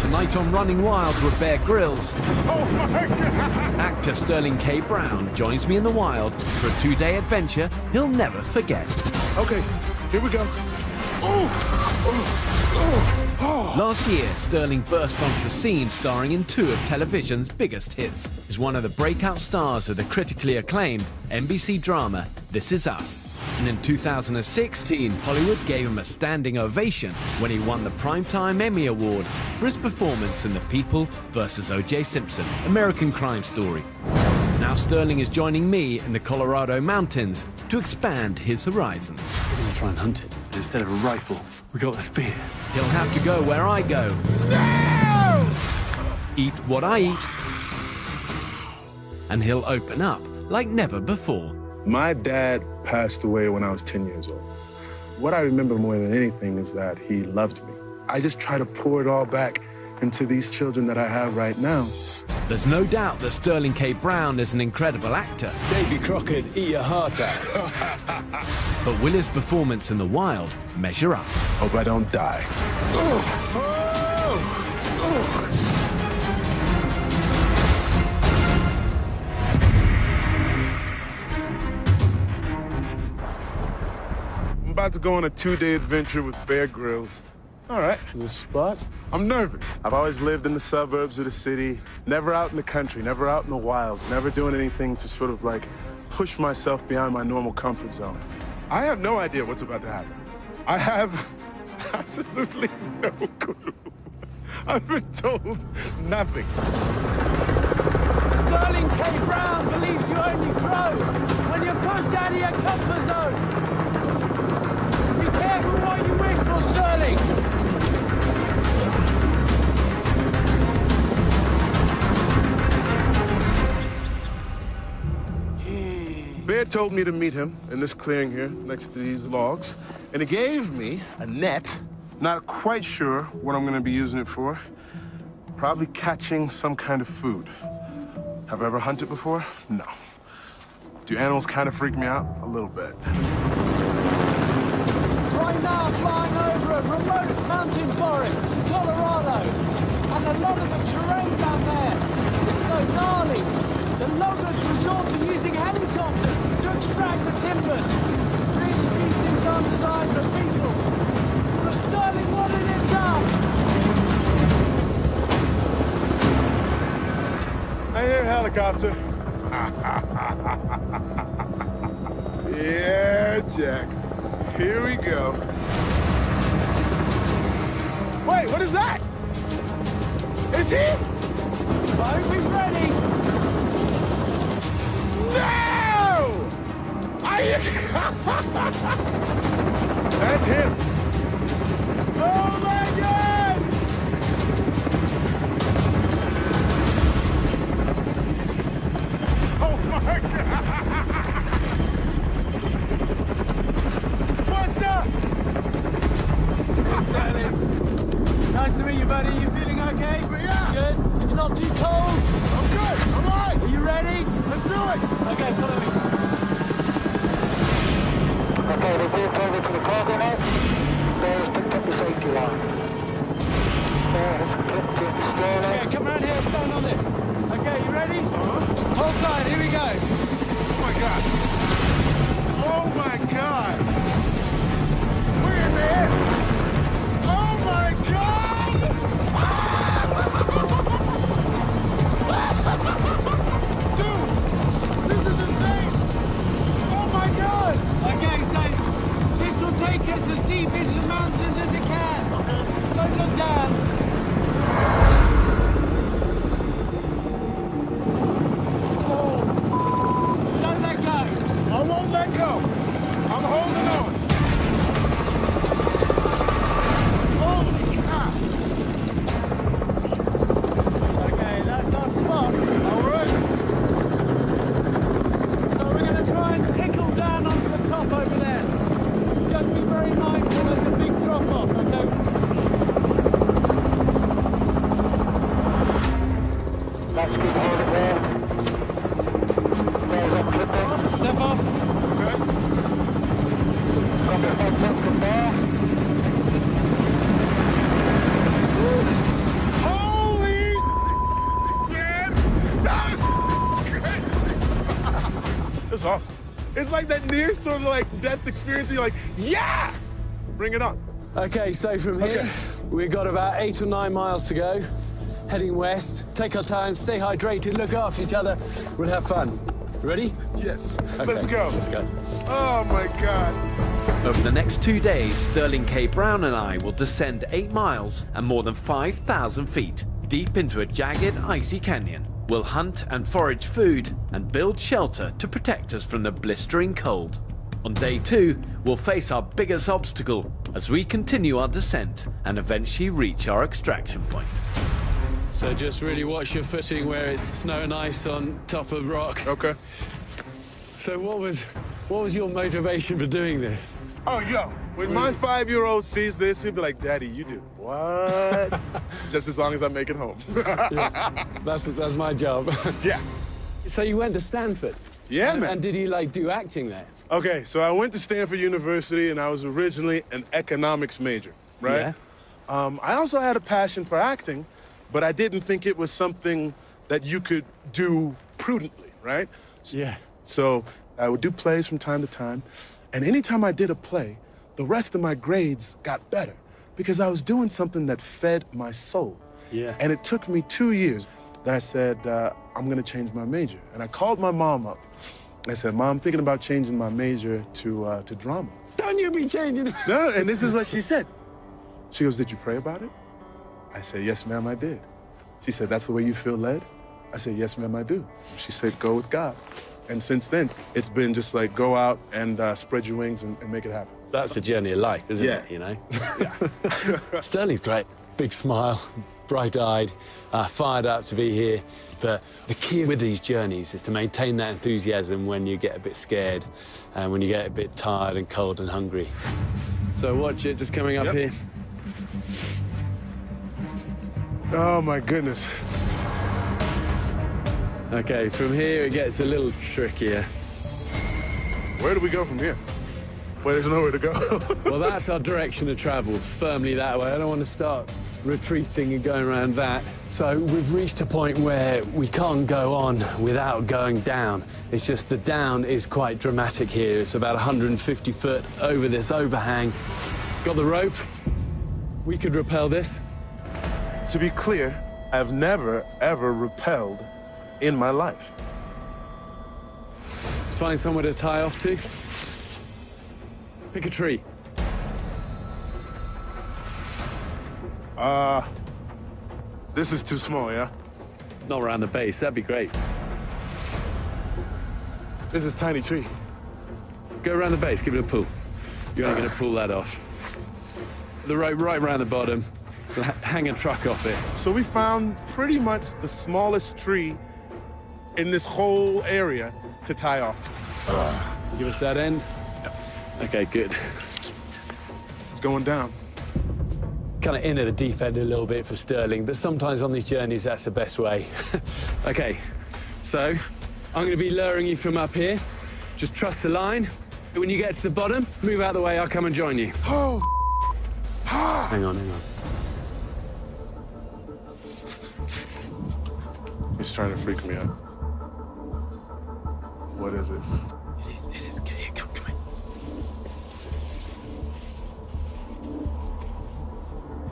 Tonight on Running Wild with Bear Grylls, Oh my God! actor Sterling K. Brown joins me in the wild for a 2-day adventure he'll never forget. Okay, here we go. Last year, Sterling burst onto the scene starring in 2 of television's biggest hits. He's one of the breakout stars of the critically acclaimed NBC drama This Is Us. And in 2016, Hollywood gave him a standing ovation when he won the Primetime Emmy Award for his performance in The People vs. O.J. Simpson, American crime story. Now Sterling is joining me in the Colorado mountains to expand his horizons. We're gonna try and hunt it, but instead of a rifle, we got a spear. He'll have to go where I go. No! Eat what I eat. And he'll open up like never before. My dad passed away when I was 10 years old. What I remember more than anything is that he loved me. I just try to pour it all back into these children that I have right now. There's no doubt that Sterling K. Brown is an incredible actor. Davy Crockett, eat your heart out. But will his performance in the wild measure up? Hope I don't die. I'm about to go on a 2-day adventure with Bear Grylls. All right, this spot. I'm nervous. I've always lived in the suburbs of the city, never out in the country, never out in the wild, never doing anything to sort of like push myself beyond my normal comfort zone. I have no idea what's about to happen. I have absolutely no clue. I've been told nothing. Sterling K. Brown believes you only grow when you're pushed out of your comfort zone. Be careful what you wish for, Sterling. Bear told me to meet him in this clearing here next to these logs, and he gave me a net. Not quite sure what I'm gonna be using it for. Probably catching some kind of food. Have I ever hunted before? No. Do animals kind of freak me out? A little bit. Right now, flying over a remote mountain forest in Colorado. And a lot of the terrain down there is so gnarly. The loggers resort to using helicopters to extract the timbers. Really, these things aren't designed for people. But Sterling wanted it done. I hear helicopter. Yeah, Jack. Here we go. Wait, what is that? Is he? I hope he's ready. No! That's him. Oh my God! Oh my God! What's up? Hey, Sterling. Nice to meet you, buddy. You feeling okay? Yeah. Good? You're not too cold? I'm good. I'm all right. Are you ready? Let's do it. Okay, follow me. Okay, we've moved over to the cargo now. Bear's picked up the safety line. Bear has clipped in Sterling. Okay, come around here, stand on this. Okay, you ready? Hold tight, here we go. Oh my God. Oh my God. We're in there. Oh my God. Dude, this is insane. Oh my God. Okay, so this will take us as deep into the mountains as it can. Don't look down. Don't let go. I won't let go. I'm holding on. Holy cow. Okay, that's our spot. All right. So we're going to try and tickle down onto the top over there. Just be very mindful, there's a big drop off, okay? Let's keep holding there. Bear's up clipping. Step off. Okay. Got the heads up from there. Oh awesome. It's like that near sort of like death experience where you're like, yeah! Bring it on. Okay, so from here, we've got about 8 or 9 miles to go. Heading west. Take our time, stay hydrated, look after each other. We'll have fun. Ready? Yes. Okay, Let's go. Let's go. Oh my God. Over the next 2 days, Sterling K. Brown and I will descend 8 miles and more than 5,000 feet deep into a jagged, icy canyon. We'll hunt and forage food and build shelter to protect us from the blistering cold. On day 2, we'll face our biggest obstacle as we continue our descent and eventually reach our extraction point. So just really watch your footing where it's snow and ice on top of rock. Okay. So what was your motivation for doing this? Oh, yo, when my 5-year-old sees this, he'll be like, Daddy, you do what? Just as long as I make it home. Yeah, that's my job. Yeah. So you went to Stanford? Yeah, man. And did you, like, do acting there? Okay, so I went to Stanford University, and I was originally an economics major, right? Yeah. I also had a passion for acting, but I didn't think it was something that you could do prudently, right? Yeah. So I would do plays from time to time, and anytime I did a play, the rest of my grades got better because I was doing something that fed my soul. Yeah. And it took me 2 years that I said, I'm gonna change my major. And I called my mom up. I said, Mom, I'm thinking about changing my major to drama. Don't you be changing it. No, and this is what she said. She goes, did you pray about it? I said, yes, ma'am, I did. She said, that's the way you feel led? I said, yes, ma'am, I do. She said, go with God. And since then, it's been just like, go out and spread your wings and make it happen. That's the journey of life, isn't Yeah. it, you know? Yeah. Sterling's great. Big smile, bright-eyed, fired up to be here. But the key with these journeys is to maintain that enthusiasm when you get a bit scared and when you get a bit tired and cold and hungry. So watch it, just coming up here. Oh, my goodness. Okay, from here it gets a little trickier. Where do we go from here? Well, there's nowhere to go. Well, that's our direction of travel, firmly that way. I don't want to start retreating and going around that. So we've reached a point where we can't go on without going down. It's just the down is quite dramatic here. It's about 150 foot over this overhang. Got the rope. We could rappel this. To be clear, I've never, ever rappelled in my life. Find somewhere to tie off to. Pick a tree. This is too small, yeah? Not around the base, that'd be great. This is tiny tree. Go around the base, give it a pull. You're only gonna pull that off. The rope right around the bottom. Hang a truck off it. So we found pretty much the smallest tree in this whole area to tie off to. Give us that end. Okay, good. It's going down. Kind of in at the deep end a little bit for Sterling, but sometimes on these journeys, that's the best way. Okay, so I'm going to be lowering you from up here. Just trust the line. When you get to the bottom, move out of the way, I'll come and join you. Oh! Hang on. He's trying to freak me out. What is it? It is. Okay, here, come in.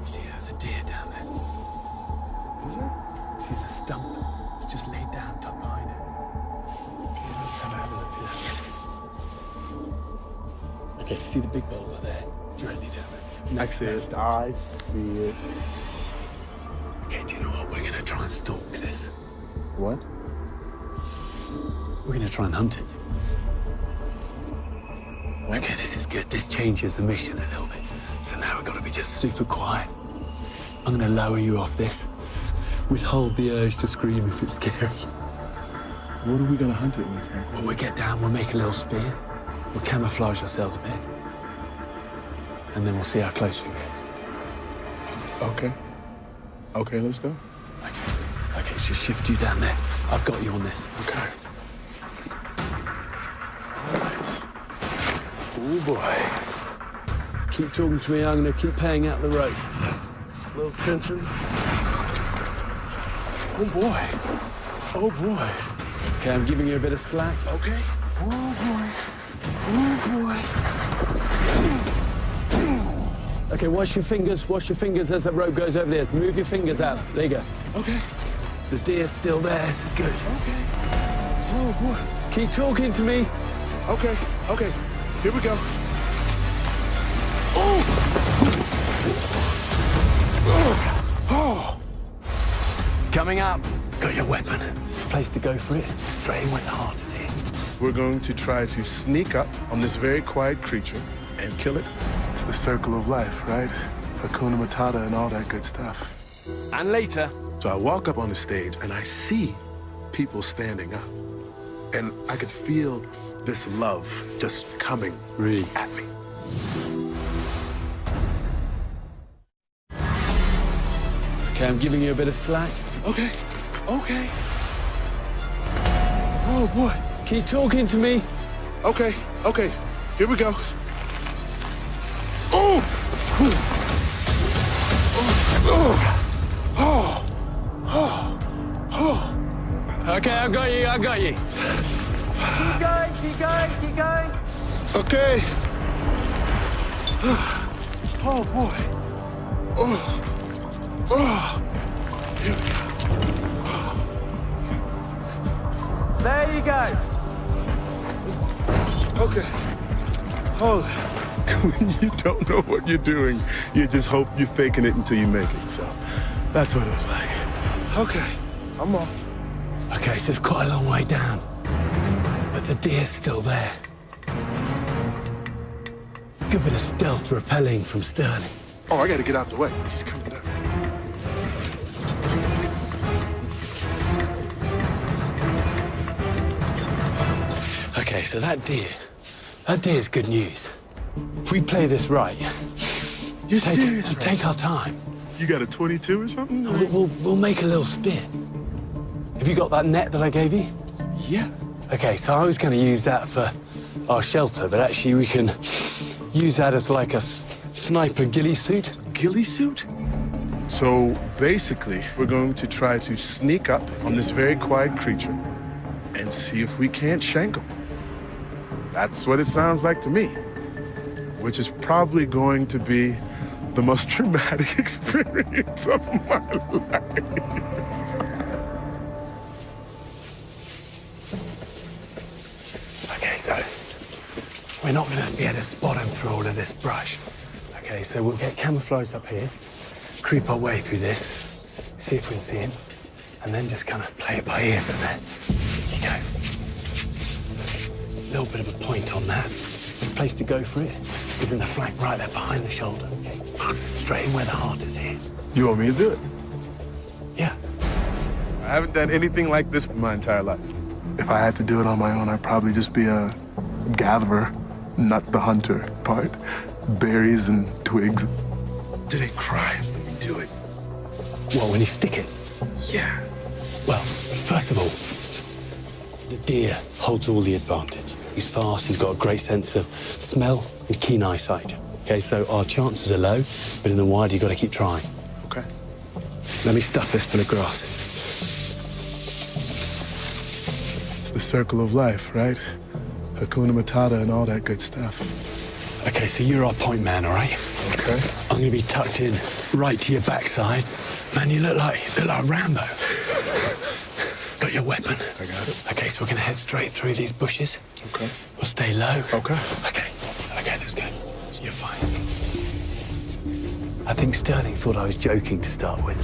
See, there's a deer down there. Is there? See, there's a stump. It's just laid down top behind it. Yeah, let's have a look through that. Okay, see the big boulder there? Directly down there. I see it. I see it. Okay, do you know what? We're gonna try and stalk this. What? We're gonna try and hunt it. Okay, this is good. This changes the mission a little bit. So now we've got to be just super quiet. I'm gonna lower you off this. Withhold the urge to scream if it's scary. What are we gonna hunt it with, man? Well, we'll get down, we'll make a little spear. We'll camouflage ourselves a bit. And then we'll see how close we get. Okay. Okay, let's go. Okay, so shift you down there. I've got you on this. Okay. Oh boy. Keep talking to me, I'm gonna keep paying out the rope. A little tension. Oh boy. Oh boy. Okay, I'm giving you a bit of slack. Okay. Oh, boy. Oh, boy. Okay, wash your fingers as that rope goes over there. Move your fingers out. There you go. Okay. The deer's still there. This is good. Okay. Oh, boy. Keep talking to me. Okay. Here we go. Oh! Coming up. Got your weapon. Place to go for it. Straight in where the heart is here. We're going to try to sneak up on this very quiet creature and kill it. It's the circle of life, right? Hakuna Matata and all that good stuff. And later, So I walk up on the stage and I see people standing up. And I could feel this love just coming Really? at me. Okay, I'm giving you a bit of slack. Okay. Oh, boy. Keep talking to me. Okay. Here we go. Oh! Okay, I got you. Keep going. Okay. Oh, boy. Here we go. There you go. Okay. Oh, when you don't know what you're doing, you just hope you're faking it until you make it. So that's what it was like. Okay, I'm off. Okay, so it's quite a long way down. But the deer's still there. Good bit of stealth rappelling from Sterling. Oh, I gotta get out the way. He's coming down. Okay, so that deer's good news. If we play this right, You're serious, right? take our time. You got a 22 or something? We'll make a little spear. Have you got that net that I gave you? Yeah. Okay, so I was going to use that for our shelter, but actually we can use that as like a sniper ghillie suit. Ghillie suit? So basically, we're going to try to sneak up on this very quiet creature and see if we can't shank him. That's what it sounds like to me, which is probably going to be the most traumatic experience of my life. Okay, so we're not going to be able to spot him through all of this brush. Okay, so we'll get camouflaged up here, creep our way through this, see if we can see him, and then just kind of play it by ear from there. Here you go. A little bit of a point on that. The place to go for it is in the flank right there behind the shoulder. Okay? Straight in where the heart is here. You want me to do it? Yeah. I haven't done anything like this for my entire life. If I had to do it on my own, I'd probably just be a gatherer, not the hunter part. Berries and twigs. Do they cry when you do it? Well, when you stick it? Yeah. Well, first of all, the deer holds all the advantage. He's fast, he's got a great sense of smell and keen eyesight. Okay, so our chances are low, but in the wild, you've got to keep trying. Okay. Let me stuff this full of grass. It's the circle of life, right? Hakuna Matata and all that good stuff. Okay, so you're our point man, all right? Okay. I'm gonna be tucked in right to your backside. Man, you look like Rambo. Got your weapon? I got it. Okay, so we're gonna head straight through these bushes. Okay. We'll stay low. Okay. Okay, let's go. You're fine. I think Sterling thought I was joking to start with.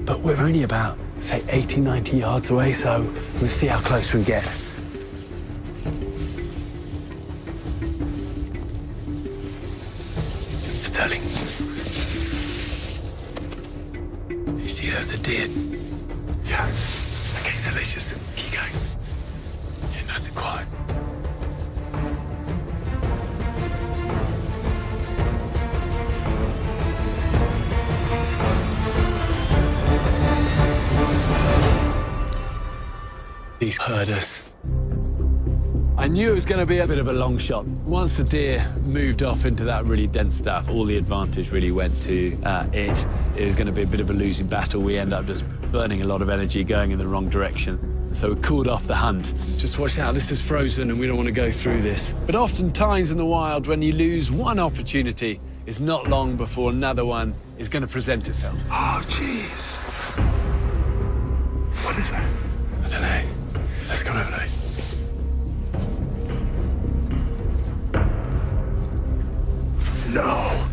But we're only about, say, 80, 90 yards away, so we'll see how close we get. Sterling. You see there's a deer? Yeah. Okay, so let's just keep going. Yeah, nice and quiet. He's heard us. I knew it was going to be a bit of a long shot. Once the deer moved off into that really dense stuff, all the advantage really went to it. It was going to be a bit of a losing battle. We end up just burning a lot of energy, going in the wrong direction. so we called off the hunt. Just watch out, this is frozen and we don't want to go through this. But oftentimes in the wild, when you lose one opportunity, it's not long before another one is going to present itself. Oh, jeez. What is that? I don't know. Let's go over there. No.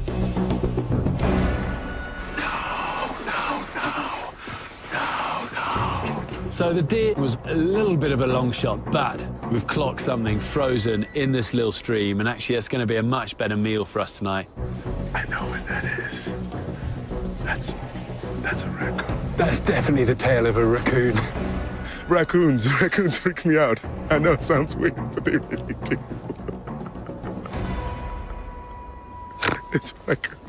So the deer was a little bit of a long shot, but we've clocked something frozen in this little stream, and actually that's going to be a much better meal for us tonight. I know what that is. That's a raccoon. That's definitely the tail of a raccoon. Raccoons freak me out. I know it sounds weird, but they really do. It's raccoons.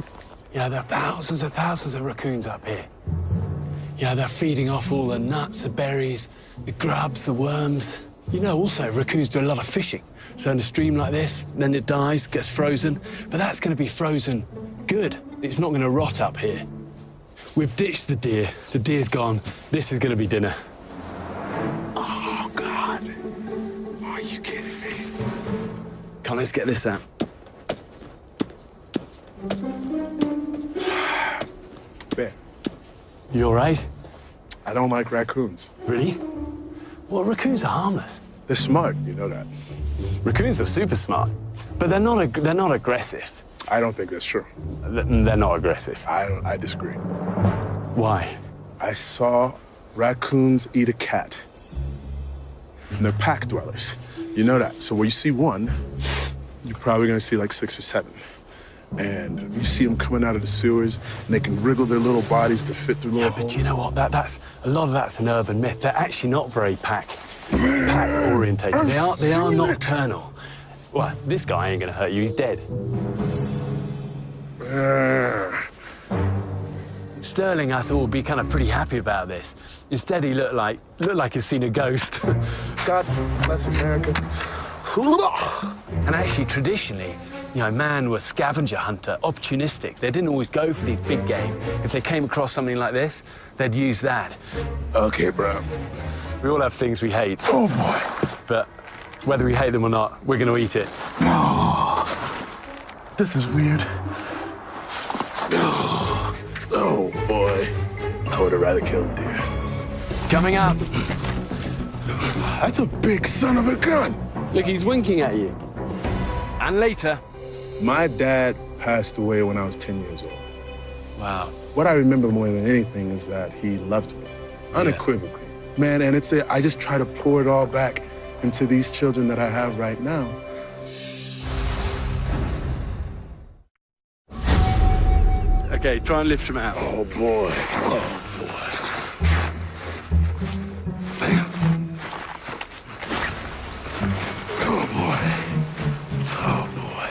Yeah, there are thousands and thousands of raccoons up here. Yeah, they're feeding off all the nuts, the berries, the grubs, the worms. You know, also, raccoons do a lot of fishing. So in a stream like this, then it dies, gets frozen. But that's going to be frozen good. It's not going to rot up here. We've ditched the deer. The deer's gone. This is going to be dinner. Oh, God. Are you kidding me? Come on, let's get this out. Bear. You all right? I don't like raccoons. Really? Well, raccoons are harmless. They're smart, you know that. Raccoons are super smart, but they're not aggressive. I don't think that's true. They're not aggressive. I disagree. Why? I saw raccoons eat a cat. And they're pack dwellers. You know that. So where you see one, you're probably gonna see like 6 or 7. And you see them coming out of the sewers, and they can wriggle their little bodies to fit through little holes. But you know what? That's a lot of that's an urban myth. They're actually not very pack orientated. They are nocturnal. Well, this guy ain't gonna hurt you. He's dead. Sterling, I thought, would be kind of pretty happy about this. Instead, he looked like he'd seen a ghost. God bless America. And actually, traditionally, you know, man was scavenger hunter, opportunistic. They didn't always go for these big game. If they came across something like this, they'd use that. Okay, bro. We all have things we hate. Oh, boy. But whether we hate them or not, we're going to eat it. Oh, this is weird. Oh, boy. I would have rather killed a deer. Coming up. That's a big son of a gun. Look, he's winking at you. And later. My dad passed away when I was 10 years old. Wow. What I remember more than anything is that he loved me, unequivocally. Yeah. Man, and I just try to pour it all back into these children that I have right now. Okay, try and lift him out. Oh, boy. Oh, boy. Oh, boy. Oh, boy.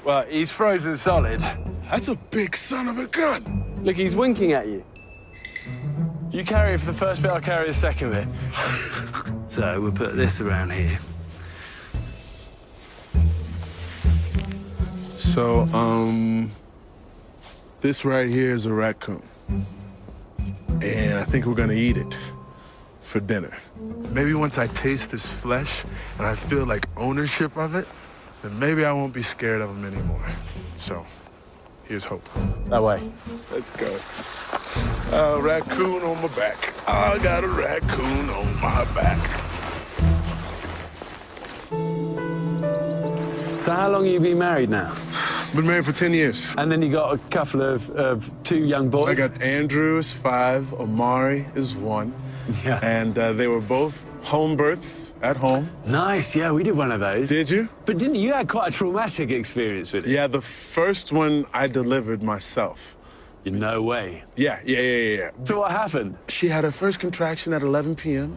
Well, he's frozen solid. That's a big son of a gun. Look, he's winking at you. You carry it for the first bit, I'll carry the second bit. So we'll put this around here. So, this right here is a raccoon. And I think we're gonna eat it for dinner. Maybe once I taste this flesh and I feel like ownership of it, then maybe I won't be scared of him anymore. So, here's hope. That way. Let's go. Raccoon on my back. I got a raccoon on my back. So how long have you been married now? Been married for 10 years. And then you got a couple of 2 young boys? I got Andrew is 5, Omari is 1. Yeah. And they were both home births at home. Nice, yeah, we did one of those. Did you? But didn't you had quite a traumatic experience with it? Yeah, the first one I delivered myself. No way. Yeah. So what happened? She had her first contraction at 11 p.m.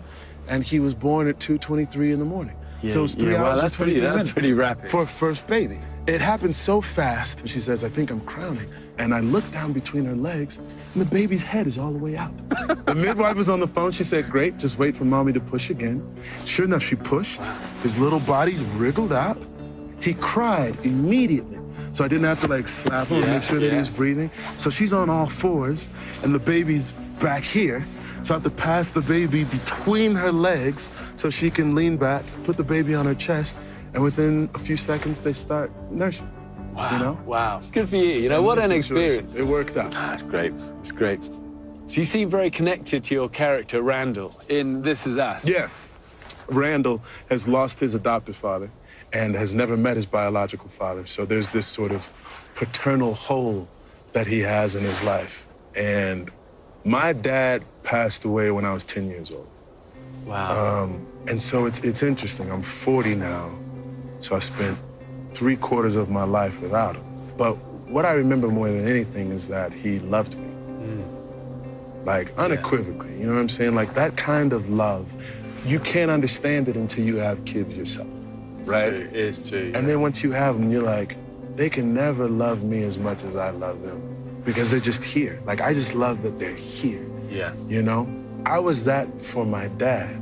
and he was born at 2:23 in the morning. Yeah, so it was 3 hours well, and 23 minutes. That's pretty rapid. For a first baby. It happened so fast. She says, I think I'm crowning. And I look down between her legs, and the baby's head is all the way out. The midwife was on the phone. She said, great, just wait for mommy to push again. Sure enough, she pushed. His little body wriggled out. He cried immediately. So I didn't have to, like, slap him and make sure that he was breathing. So she's on all 4s, and the baby's back here. So I have to pass the baby between her legs so she can lean back, put the baby on her chest, and within a few seconds, they start nursing. Wow. You know? Wow. Good for you. You know, what an experience. It worked out. That's great. It's great. So you seem very connected to your character, Randall, in This Is Us. Yeah. Randall has lost his adoptive father and has never met his biological father. So there's this sort of paternal hole that he has in his life. And my dad passed away when I was 10 years old. Wow. And so it's interesting. I'm 40 now, so I spent 3/4 of my life without him. But what I remember more than anything is that he loved me. Like, unequivocally, you know what I'm saying? Like, that kind of love, you can't understand it until you have kids yourself, right? It is true. And then once you have them, you're like, they can never love me as much as I love them because they're just here. Like, I just love that they're here. Yeah. You know? I was that for my dad.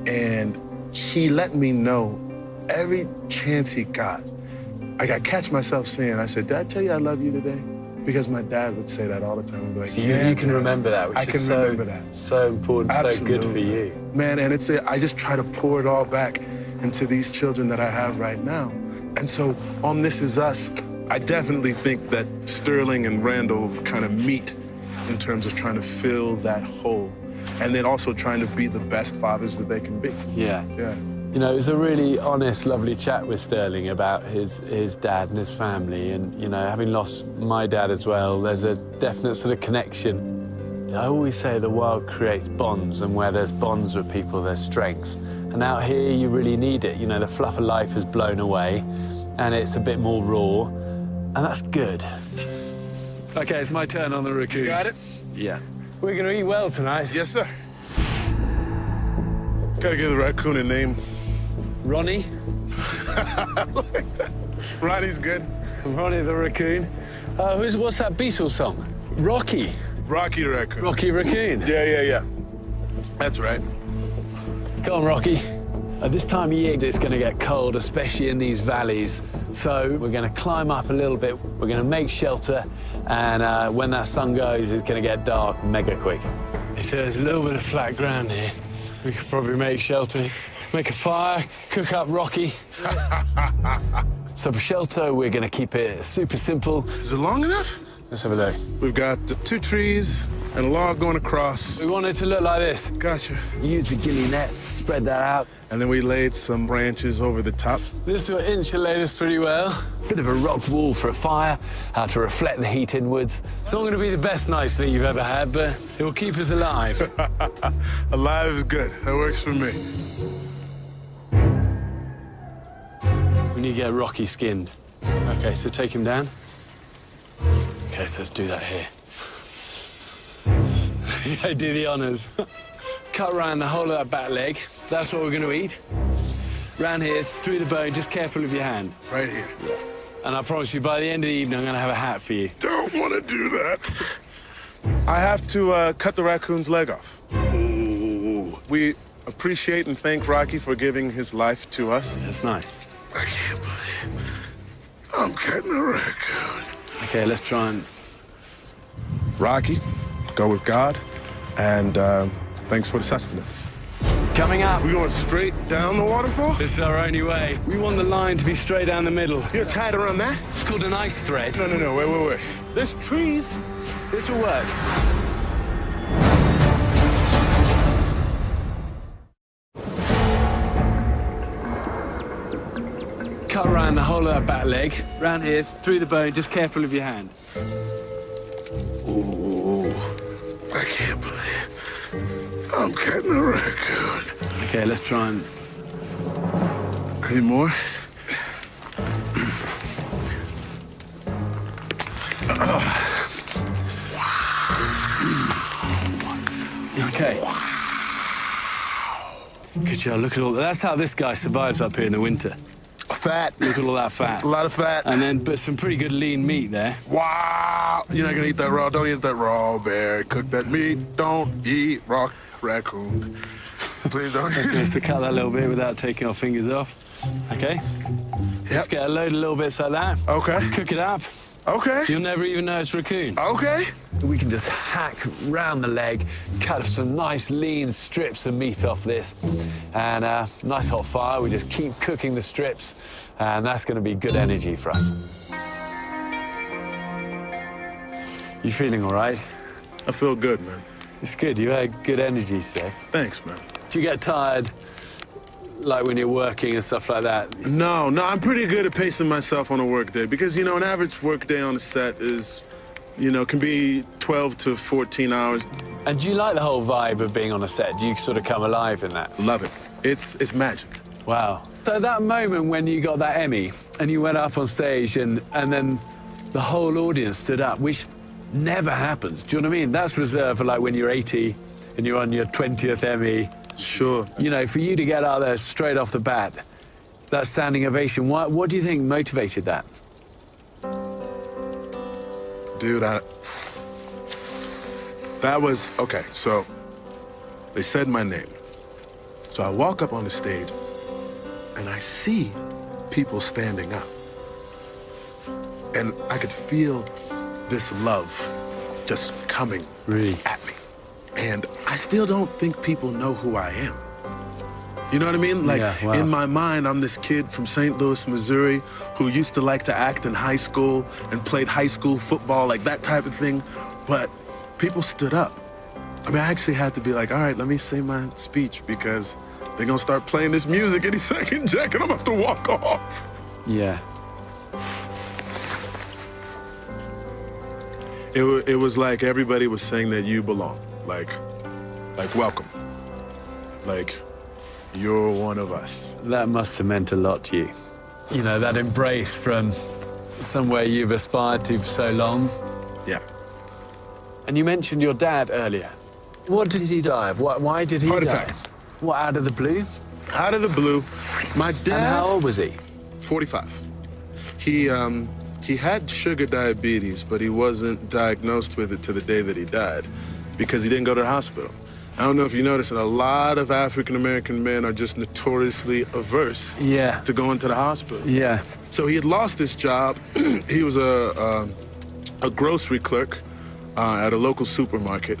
And he let me know every chance he got. Like, I catch myself saying, I said, did I tell you I love you today? Because my dad would say that all the time. I'd be like, So yeah, you can remember that, which I is can remember that. So important, Absolutely. so good for you. Man, and I just try to pour it all back into these children that I have right now. And so on This Is Us, I definitely think that Sterling and Randall kind of meet in terms of trying to fill that hole and then also trying to be the best fathers that they can be. Yeah. Yeah. You know, it was a really honest, lovely chat with Sterling about his dad and his family. And, you know, having lost my dad as well, there's a definite sort of connection. I always say the world creates bonds, and where there's bonds with people, there's strength. And out here, you really need it. You know, the fluff of life has blown away, and it's a bit more raw, and that's good. OK, it's my turn on the raccoon. Got it? Yeah. We're going to eat well tonight. Yes, sir. Gotta give the raccoon a name. Ronnie. I like that. Ronnie's good. Ronnie the raccoon. What's that Beatles song? Rocky. Rocky the raccoon. Rocky Raccoon. Yeah. That's right. Come on, Rocky. At this time of year, it's going to get cold, especially in these valleys. So we're going to climb up a little bit. We're going to make shelter. And when that sun goes, it's going to get dark mega quick. There's a little bit of flat ground here. We could probably make shelter, make a fire, cook up Rocky. So for shelter, we're going to keep it super simple. Is it long enough? Let's have a look. We've got 2 trees and a log going across. We want it to look like this. Gotcha. Use the ghillie net, spread that out. And then we laid some branches over the top. This will insulate us pretty well. Bit of a rock wall for a fire, to reflect the heat inwards. It's not going to be the best night's sleep you've ever had, but it will keep us alive. Alive is good. That works for me. We need to get Rocky skinned. OK, so take him down. OK, so let's do that here. Yeah, do the honours. Cut around the whole of that back leg. That's what we're going to eat. Round here, through the bone, just careful of your hand. Right here. And I promise you, by the end of the evening, I'm going to have a hat for you. Don't want to do that. I have to cut the raccoon's leg off. Ooh. We appreciate and thank Rocky for giving his life to us. That's nice. I can't believe I'm cutting a raccoon. OK, let's try and... Rocky, go with God, and thanks for the sustenance. Coming up. We going straight down the waterfall? This is our only way. We want the line to be straight down the middle. You're tied around that? It's called an ice thread. No, wait. There's trees. This will work. Cut around the whole of that back leg. Round here, through the bone, just careful of your hand. Ooh, I can't believe I'm cutting a raccoon. OK, let's try and... Any more? OK. Good job, look at all that. That's how this guy survives up here in the winter. Fat. Look at all that fat. A lot of fat. And then, but some pretty good lean meat there. Wow. You're not gonna eat that raw. Don't eat that raw, bear. Cook that meat. Don't eat raw raccoon. Please don't eat OK, it. so cut that a little bit without taking our fingers off. OK? Let's get a load of little bits like that. Okay. Cook it up. Okay. You'll never even know it's raccoon. Okay. We can just hack round the leg, cut some nice lean strips of meat off this, and nice hot fire. We just keep cooking the strips, and that's going to be good energy for us. You feeling all right? I feel good, man. It's good. You had good energy today. Thanks, man. Do you get tired, like when you're working and stuff like that? No, I'm pretty good at pacing myself on a work day because, you know, an average work day on a set is, you know, can be 12 to 14 hours. And do you like the whole vibe of being on a set? Do you sort of come alive in that? Love it. It's magic. Wow. So that moment when you got that Emmy and you went up on stage and then the whole audience stood up, which never happens. Do you know what I mean? That's reserved for like when you're 80 and you're on your 20th Emmy. Sure. You know, for you to get out there straight off the bat, that standing ovation, what do you think motivated that? Dude, that was, okay, so they said my name. So I walk up on the stage and I see people standing up. And I could feel this love just coming Really? at me. And I still don't think people know who I am. You know what I mean? Like, Yeah, wow. in my mind, I'm this kid from St. Louis, Missouri, who used to like to act in high school and played high school football, like that type of thing. But people stood up. I mean, I actually had to be like, all right, let me say my speech because they're gonna start playing this music any second, Jack, and I'm gonna have to walk off. Yeah. It was like everybody was saying that you belong. Like welcome. Like, you're one of us. That must have meant a lot to you. You know, that embrace from somewhere you've aspired to for so long. Yeah. And you mentioned your dad earlier. What did he die of? Why did he Heart die? attack. What, out of the blue? Out of the blue, my dad... And how old was he? 45. He had sugar diabetes, but he wasn't diagnosed with it to the day that he died because he didn't go to the hospital. I don't know if you noticed that a lot of African-American men are just notoriously averse to going to the hospital. Yeah. So he had lost his job. He was a grocery clerk at a local supermarket,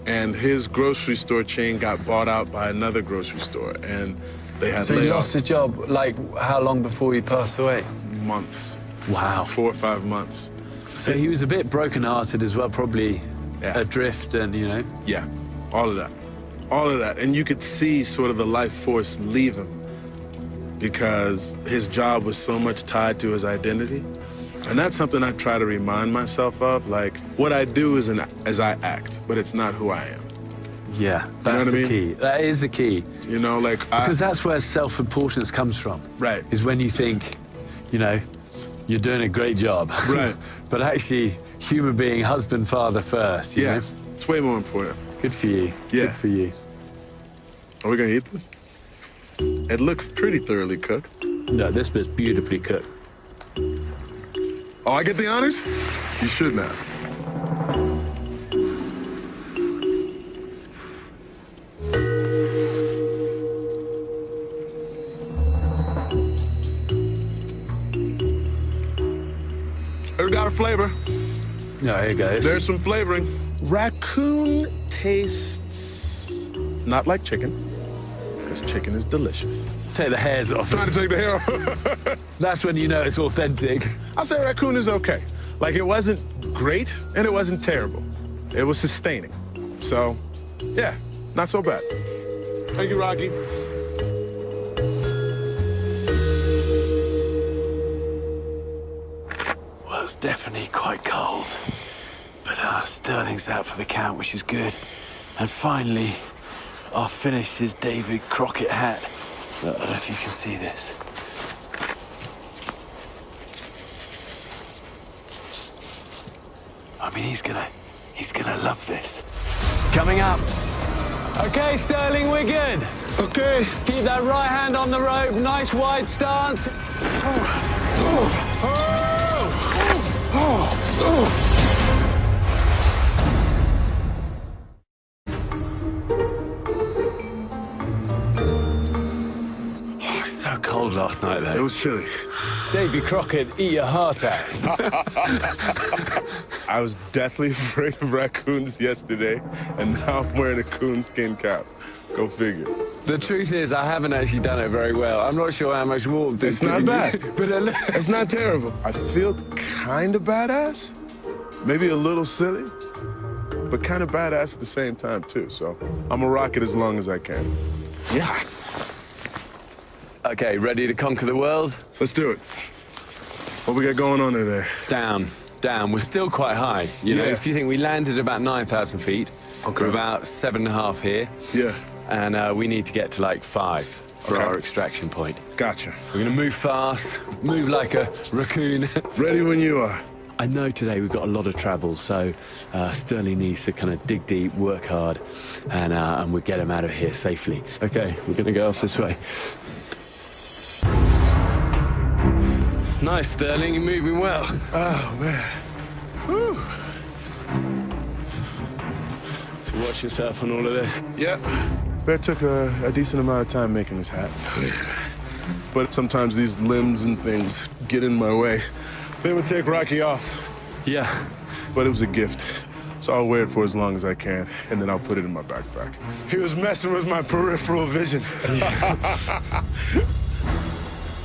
and his grocery store chain got bought out by another grocery store, and they had So he lost his job, like, how long before he passed away? months. Wow. 4 or 5 months. So he was a bit broken-hearted as well, probably adrift and, you know? Yeah, all of that. All of that. And you could see sort of the life force leave him because his job was so much tied to his identity. And that's something I try to remind myself of. Like, what I do is I act, but it's not who I am. Yeah, that's the key. That is the key. You know, like... Because that's where self-importance comes from. Right. Is when you think, you know, you're doing a great job. Right. But actually, human being, husband, father first, you know? It's way more important. Good for you. Yeah. Good for you. Are we gonna eat this? It looks pretty thoroughly cooked. No, this bit's beautifully cooked. Oh, I get the honors? You shouldn't have. It's got a flavor. No, here you go. There's some flavoring. Raccoon tastes not like chicken, because chicken is delicious. Take the hairs off. Trying to take the hair off. That's when you know it's authentic. I'll say raccoon is okay. Like, it wasn't great, and it wasn't terrible. It was sustaining. So, yeah, not so bad. Thank you, Rocky. Well, it's definitely quite cold. But Sterling's out for the count, which is good. And finally, I've finished his David Crockett hat. I don't know if you can see this. I mean, he's gonna love this. Coming up. Okay, Sterling, we're good. Okay. Keep that right hand on the rope. Nice wide stance. last night, It though. was chilly. Davy Crockett, eat your heart out. I was deathly afraid of raccoons yesterday, and now I'm wearing a coonskin cap. Go figure. The truth is, I haven't actually done it very well. I'm not sure how much warmth It's not bad. But It's not terrible. I feel kind of badass, maybe a little silly, but kind of badass at the same time, too. So I'm gonna rock it as long as I can. Yeah. Okay, ready to conquer the world? Let's do it. What we got going on today? Down. We're still quite high. You know, Yeah. if you think we landed about 9,000 feet, Okay. we're about 7.5 here. Yeah. And we need to get to like 5 for Okay. our extraction point. Gotcha. We're gonna move fast, move like a raccoon. Ready when you are. I know today we've got a lot of travel, so Sterling needs to kind of dig deep, work hard, and we'll get him out of here safely. Okay, we're gonna go off this way. Nice, Sterling, you're moving well. Oh, man. Whew. So watch yourself on all of this. Yep. Bear took a decent amount of time making this hat. But sometimes these limbs and things get in my way. They would take Rocky off, Yeah. but it was a gift. So I'll wear it for as long as I can, and then I'll put it in my backpack. He was messing with my peripheral vision.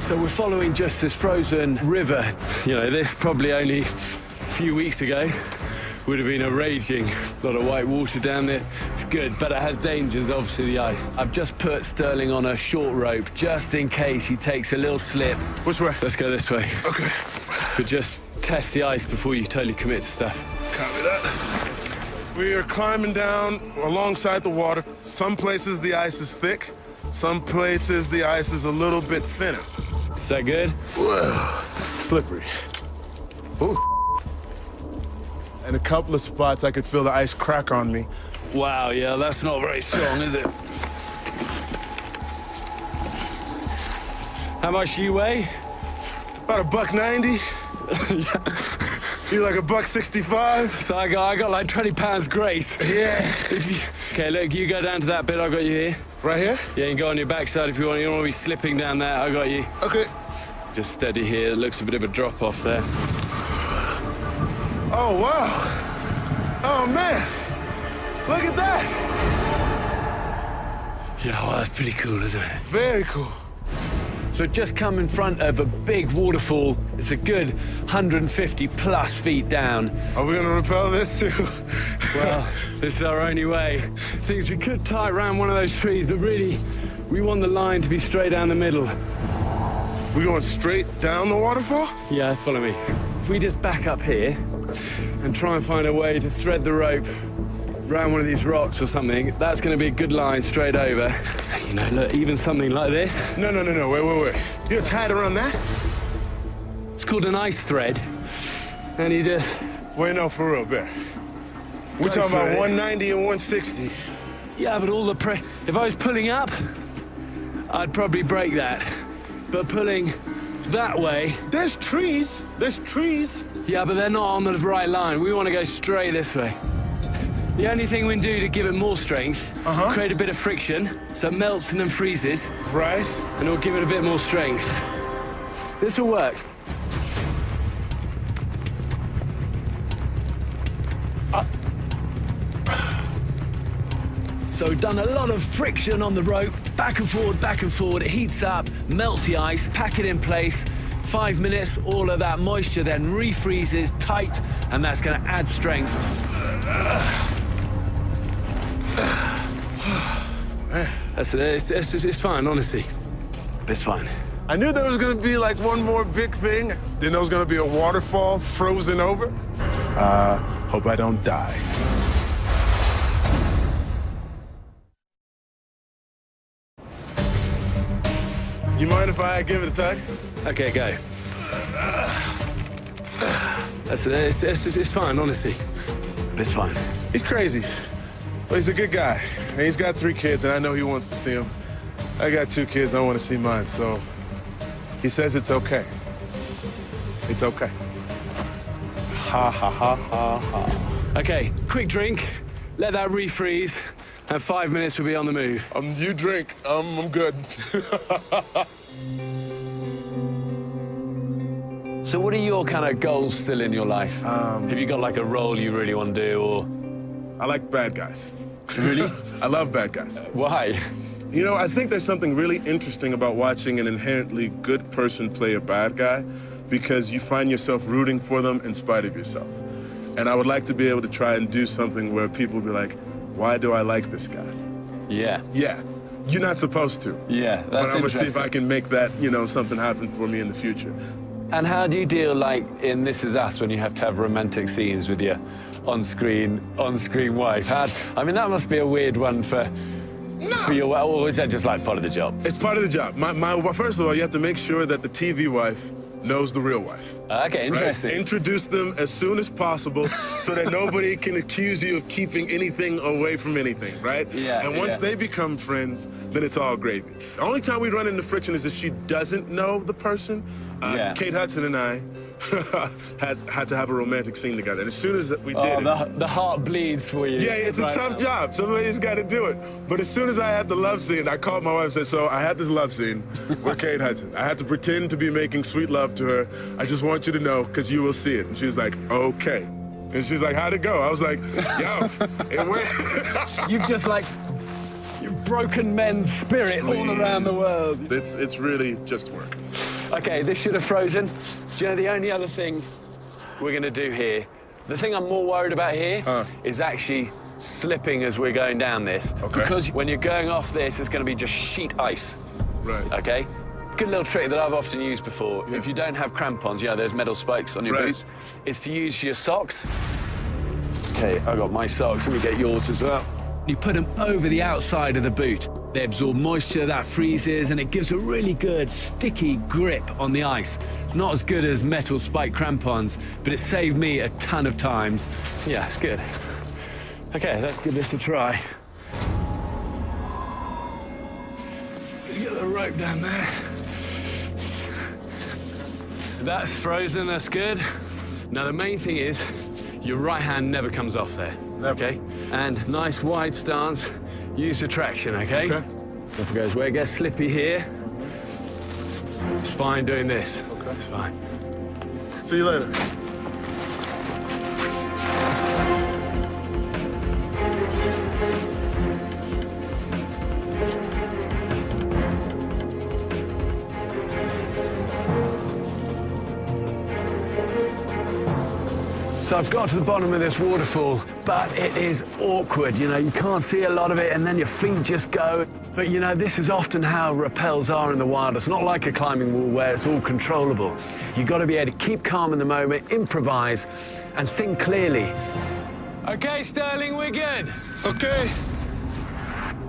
So we're following just this frozen river. You know, this probably only a few weeks ago would have been a raging lot of white water down there. It's good, but it has dangers, obviously, the ice. I've just put Sterling on a short rope just in case he takes a little slip. Which way? Let's go this way. Okay. But just test the ice before you totally commit to stuff. Copy that. We are climbing down alongside the water. Some places the ice is thick. Some places the ice is a little bit thinner. Is that good? Slippery. Ooh. In a couple of spots, I could feel the ice crack on me. Wow, yeah, that's not very strong, is it? How much do you weigh? About $1.90. You like $1.65? So I got like 20 pounds grace. Yeah. Okay, look, you go down to that bit, I got you here. Right here? Yeah, you can go on your backside if you want. You don't want to be slipping down there, I got you. Okay. Just steady here, it looks a bit of a drop off there. Oh, wow. Oh, man. Look at that. Yeah, well, that's pretty cool, isn't it? Very cool. So just come in front of a big waterfall. It's a good 150 plus feet down. Are we gonna rappel this too? Well, this is our only way. Things we could tie around one of those trees, but really, we want the line to be straight down the middle. We going straight down the waterfall? Yeah, follow me. If we just back up here and try and find a way to thread the rope around one of these rocks or something, that's going to be a good line straight over. You know, look, even something like this. No. Wait. You're tied around that? It's called an ice thread. And you just... Wait, no, for real, Bear. We're Go talking for about it. 190 and 160. Yeah, but all the if I was pulling up, I'd probably break that. But pulling that way... There's trees. Yeah, but they're not on the right line. We want to go straight this way. The only thing we can do to give it more strength, create a bit of friction, so it melts and then freezes, Right? and it'll give it a bit more strength. This will work. So we've done a lot of friction on the rope, back and forward, it heats up, melts the ice, pack it in place, 5 minutes, all of that moisture then refreezes tight, and that's gonna add strength. It's fine, honestly. It's fine. I knew there was gonna be like one more big thing. Then there was gonna be a waterfall frozen over. Hope I don't die. You mind if I give it a tug? Okay, go. It's fine, honestly. It's fine. He's crazy, but he's a good guy. And he's got 3 kids, and I know he wants to see them. I got 2 kids, I want to see mine, so he says it's okay. It's okay. Ha, ha, ha, ha, ha. Okay, quick drink, let that refreeze, and 5 minutes we'll be on the move. You drink, I'm good. So what are your kind of goals still in your life? Have you got like a role you really want to do, or? I like bad guys. Really? I love bad guys. Why? You know, I think there's something really interesting about watching an inherently good person play a bad guy, because you find yourself rooting for them in spite of yourself. And I would like to be able to try and do something where people will be like, why do I like this guy? Yeah. Yeah, you're not supposed to. Yeah, But that's I'm gonna see if interesting. I can make that, you know, something happen for me in the future. And how do you deal, like, in This Is Us, when you have to have romantic scenes with your on-screen wife? I mean, that must be a weird one for your, or is that just like part of the job? It's part of the job. First of all, you have to make sure that the TV wife knows the real wife. Okay, interesting. Right? Introduce them as soon as possible so that nobody can accuse you of keeping anything away from anything, right? Yeah. And once they become friends, then it's all gravy. The only time we run into friction is if she doesn't know the person. Kate Hudson and I had to have a romantic scene together. And as soon as we did the heart bleeds for you. Yeah, it's a tough job. Somebody's got to do it. But as soon as I had the love scene, I called my wife and said, so I had this love scene with Kate Hudson. I had to pretend to be making sweet love to her. I just want you to know, because you will see it. And she was like, okay. And she's like, how'd it go? I was like, yo, it went. You've just like, you've broken men's spirit all around the world. It's really just work. Okay, this should have frozen. Do you know the only other thing we're going to do here, the thing I'm more worried about here is actually slipping as we're going down this. Okay. Because when you're going off this, it's going to be just sheet ice. Right. Okay? Good little trick that I've often used before. Yeah. If you don't have crampons, you know, there's metal spikes on your boots, is to use your socks. Okay, I got my socks. Let me get yours as well. You put them over the outside of the boot. They absorb moisture, that freezes, and it gives a really good, sticky grip on the ice. It's not as good as metal spike crampons, but it saved me a ton of times. Yeah, it's good. Okay, let's give this a try. Get the rope down there. That's frozen, that's good. Now, the main thing is, your right hand never comes off there. Never. Okay? And nice wide stance, use the traction, okay? Okay. Off it goes. Where it gets slippy here, it's fine doing this. Okay. It's fine. See you later. So I've got to the bottom of this waterfall, but it is awkward. You know, you can't see a lot of it, and then your feet just go. But, you know, this is often how rappels are in the wild. It's not like a climbing wall where it's all controllable. You've got to be able to keep calm in the moment, improvise, and think clearly. Okay, Sterling, we're good. Okay.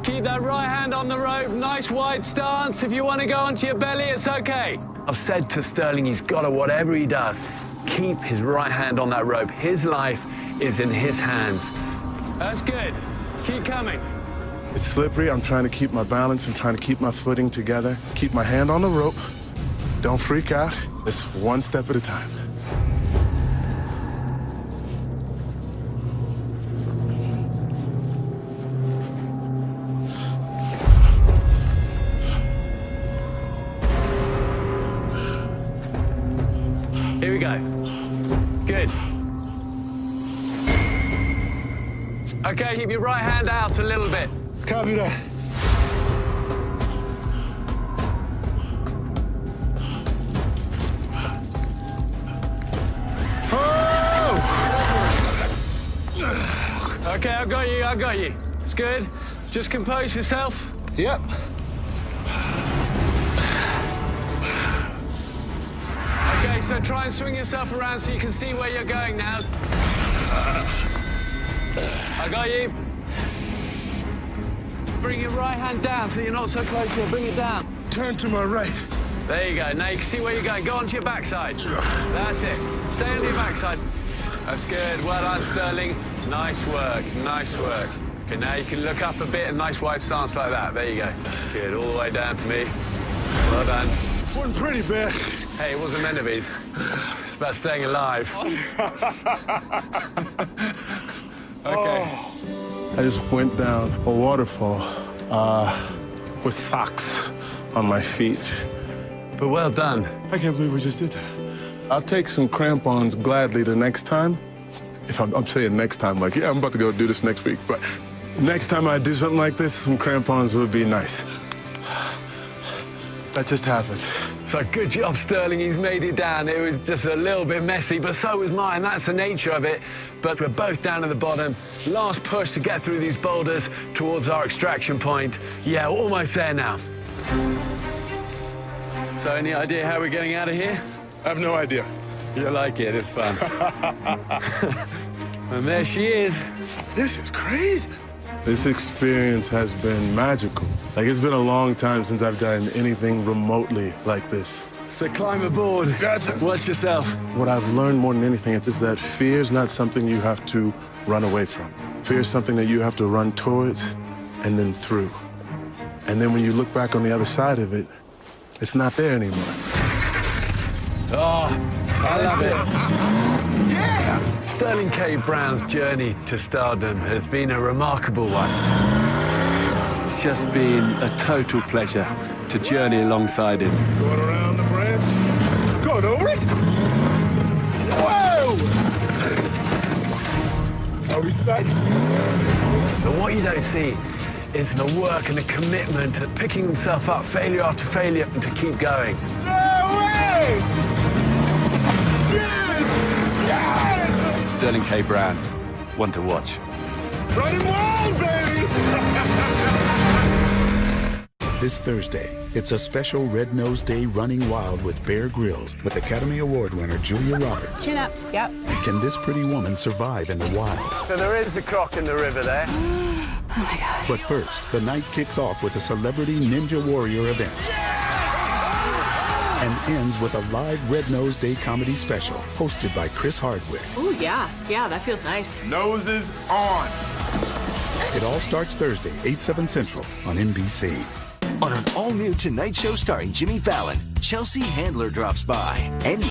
Keep that right hand on the rope, nice wide stance. If you want to go onto your belly, it's okay. I've said to Sterling, he's got to, whatever he does, keep his right hand on that rope. His life is in his hands. That's good. Keep coming. It's slippery. I'm trying to keep my balance. I'm trying to keep my footing together. Keep my hand on the rope. Don't freak out. It's one step at a time. Here we go. Good. Okay, keep your right hand out a little bit. Copy that. Okay, I got you. It's good. Just compose yourself. Yep. Okay, so try and swing yourself around so you can see where you're going now. I got you. Bring your right hand down so you're not so close to it. Bring it down. Turn to my right. There you go. Now you can see where you're going. Go onto your backside. That's it. Stay on your backside. That's good. Well done, Sterling. Nice work. Nice work. Okay, now you can look up a bit. A nice wide stance like that. There you go. Good. All the way down to me. Well done. Wasn't pretty bad. Hey, it wasn't meant to be. It's about staying alive. Okay. I just went down a waterfall with socks on my feet. But well done. I can't believe we just did that. I'll take some crampons gladly the next time. If I'm saying next time, like, yeah, I'm about to go do this next week, but next time I do something like this, some crampons would be nice. That just happened. So good job, Sterling. He's made it down. It was just a little bit messy, but so was mine. That's the nature of it. But we're both down at the bottom. Last push to get through these boulders towards our extraction point. Yeah, we're almost there now. So any idea how we're getting out of here? I have no idea. You like it, it's fun. And there she is. This is crazy. This experience has been magical. Like, it's been a long time since I've done anything remotely like this. So climb aboard. Gotcha. Watch yourself. What I've learned more than anything is that fear is not something you have to run away from. Fear is something that you have to run towards and then through. And then when you look back on the other side of it, it's not there anymore. Oh, I love it. Yeah! Sterling K. Brown's journey to stardom has been a remarkable one. It's just been a total pleasure to journey alongside him. Going around the branch. Going over it. Whoa! Are we stuck? But what you don't see is the work and the commitment to picking himself up failure after failure and to keep going. No way! Yes! Yes! Sterling K. Brown, one to watch. Running wild, baby! This Thursday, it's a special Red Nose Day Running Wild with Bear Grylls with Academy Award winner Julia Roberts. Chin up, yep. Can this pretty woman survive in the wild? So there is a croc in the river there. Oh my gosh. But first, the night kicks off with a celebrity Ninja Warrior event. And ends with a live Red Nose Day comedy special hosted by Chris Hardwick. Ooh, yeah, that feels nice. Noses on. It all starts Thursday, 8/7 Central on NBC. On an all-new Tonight Show starring Jimmy Fallon, Chelsea Handler drops by. And